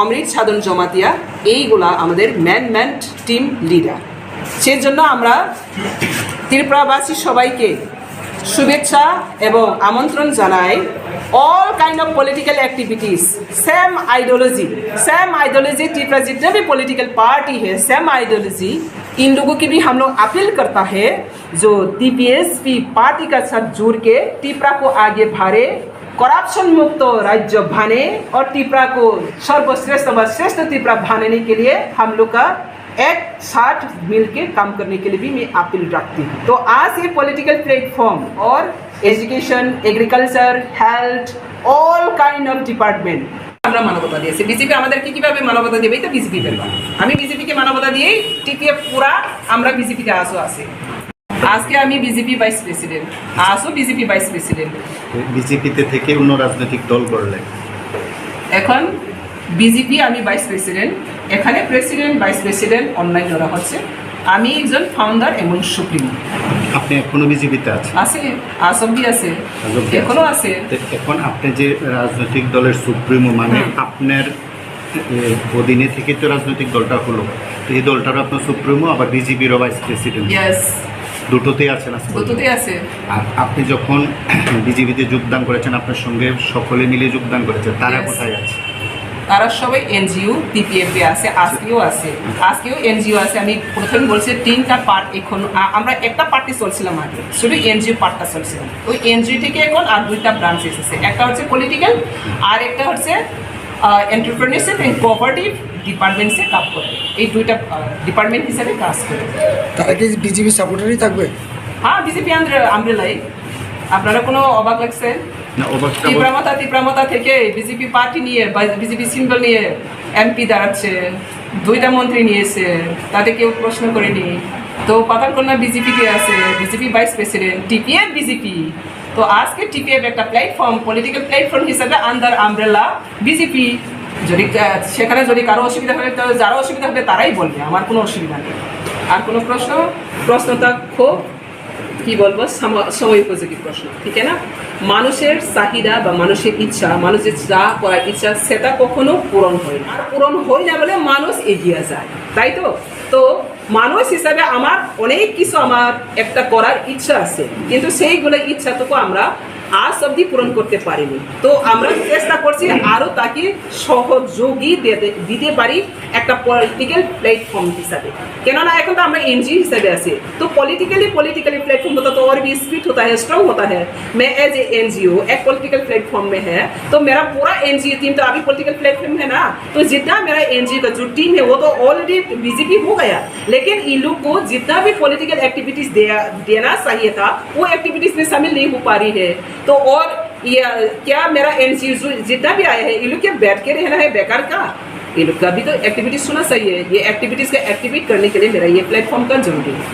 অমৃত সাধন জমাতিয়া এইগুলা আমাদের man team leader. সেই জন্য আমরা ত্রিপুরাবাসী সবাইকে শুভেচ্ছা এবং আমন্ত্রণ জানাই। All kind of political activities, same ideology Tripura जितने भी पॉलिटिकल पार्टी है सेम आइडियोलॉजी, इन लोगों की भी हम लोग अपील करता है जो टीपीएसपी पार्टी का साथ जुड़ के त्रिपुरा को आगे बढ़े, करप्शन मुक्त राज्य बने और त्रिपुरा को सर्वश्रेष्ठ व श्रेष्ठ त्रिपुरा बनाने के लिए हम लोग का एक साथ मिलकर काम करने के लिए भी मैं अपील रखती हूँ। तो आज ये पॉलिटिकल प्लेटफॉर्म और education, agriculture, health, all kind of department আমরা মানবতা দিয়েছি। বিজেপি আমাদেরকে কিভাবে মানবতা দেবে তো বিজেপি পেল। আমি বিজেপিকে মানবতা দিয়েই টিপিএফ পুরা আমরা বিজেপিতে আসো আছে। আজকে আমি বিজেপি ভাইস প্রেসিডেন্ট, আসো বিজেপি ভাইস প্রেসিডেন্ট। বিজেপিতে থেকে অন্য রাজনৈতিক দল করলে এখন বিজেপি আমি ভাইস প্রেসিডেন্ট, এখানে প্রেসিডেন্ট ভাইস প্রেসিডেন্ট অনলাইন করা হচ্ছে। আমি একজন ফাউন্ডার এবং সুপ্রিমো। আপনি এখনো বিজেপিতে আছেন? আছে, আসবি আছে, এখনো আছে। এখন আপনি যে রাজনৈতিক দলের সুপ্রিমো মানে আপনার অধীনে থেকে তো রাজনৈতিক দলটা হলো, তো এই দলটারও আপনার সুপ্রিমো আবার বিজেপিরও ভাইস প্রেসিডেন্ট। ইয়েস, দুটোতেই আছেন? দুটোতেই আছে। আর আপনি যখন বিজেপিতে যোগদান করেছেন আপনার সঙ্গে সকলে মিলে যোগদান করেছেন, তারা কোথায় আছে? তারা সবাই এনজিও টিপিএফে আছে, আজকেও এনজিও আছে। আমি প্রথমে বলছি তিনটা পার্ট, এখন আমরা একটা পার্টি চলছিলাম আগে, শুধু এনজিও পার্টটা চলছিলাম। ওই এনজিও থেকে এখন আর দুইটা ব্রাঞ্চ এসেছে, একটা হচ্ছে পলিটিক্যাল আর একটা হচ্ছে এন্টারপ্রেনিউরশিপ এন্ড কোঅপারেটিভ ডিপার্টমেন্টসে কাজ করে। এই দুইটা ডিপার্টমেন্ট হিসাবে কাজ করে। তারা কি বিজেপি সাপোর্টারই থাকবে? হ্যাঁ, বিজেপি আমরেলাই। আপনারা কোনো অবাক লাগছে? তীব্রামতা থেকে বিজেপি পার্টি নিয়ে বিজেপি সিম্বল নিয়ে এমপি দাঁড়াচ্ছে, দুইটা মন্ত্রী নিয়েছে, তাতে কেউ প্রশ্ন করেনি। তো পাতালকন্যা বিজেপিতে আছে, BJP vice president, TPF BJP. তো আজকে টিপিএফ একটা প্ল্যাটফর্ম, পলিটিক্যাল প্ল্যাটফর্ম হিসাবে আন্ডার আমব্রেলা বিজেপি। যদি সেখানে যদি কারো অসুবিধা হয় তো যারা অসুবিধা হবে তারাই বলবে, আমার কোনো অসুবিধা নেই। আর কোনো প্রশ্নটা খুব কি বলবো সময় উপযোগী প্রশ্ন, ঠিক না? মানুষের চাহিদা বা মানুষের ইচ্ছা, মানুষের যা করার ইচ্ছা সেটা কখনো পূরণ হয় না। আর পূরণ হয় না বলে মানুষ এগিয়ে যায়, তাই তো? তো মানুষ হিসাবে আমার অনেক কিছু আমার একটা করার ইচ্ছা আছে, কিন্তু সেইগুলো ইচ্ছাটুকু আমরা আজ অবধি পূরণ করতে পারিনি। তো আমরা চেষ্টা করছি আরও তাকে সহযোগী দিতে পারি একটা পলিটিক্যাল प्लेटफॉर्म हिसाब केनना এখন তো আমরা एनजीओ हिसाब आसे तो पॉलिटिकली प्लेटफॉर्म होता तो और भी स्पीड होता है, स्ट्रॉन्ग होता है। मैं एज ए एनजीओ एक पॉलिटिकल प्लेटफॉर्म में है तो मेरा पूरा एनजीओ टीम तो अभी पॉलिटिकल प्लेटफॉर्म है ना, तो जितना मेरा एनजीओ का जो टीम है वो तो ऑलरेडी बीजेपी हो गया, लेकिन इन लोग को जितना भी पॉलिटिकल एक्टिविटीज देना चाहिए था वो एक्टिविटीज में शामिल नहीं हो पा रही है। तो और क्या मेरा एनजीओ जितना भी आया है ये लोग क्या बैठ के रहना है बेकार का? ये लोग का भी तो एक्टिविटीज होना चाहिए। ये एक्टिविटीज का एक्टिवेट करने के लिए मेरा ये प्लेटफॉर्म का जरूरी है।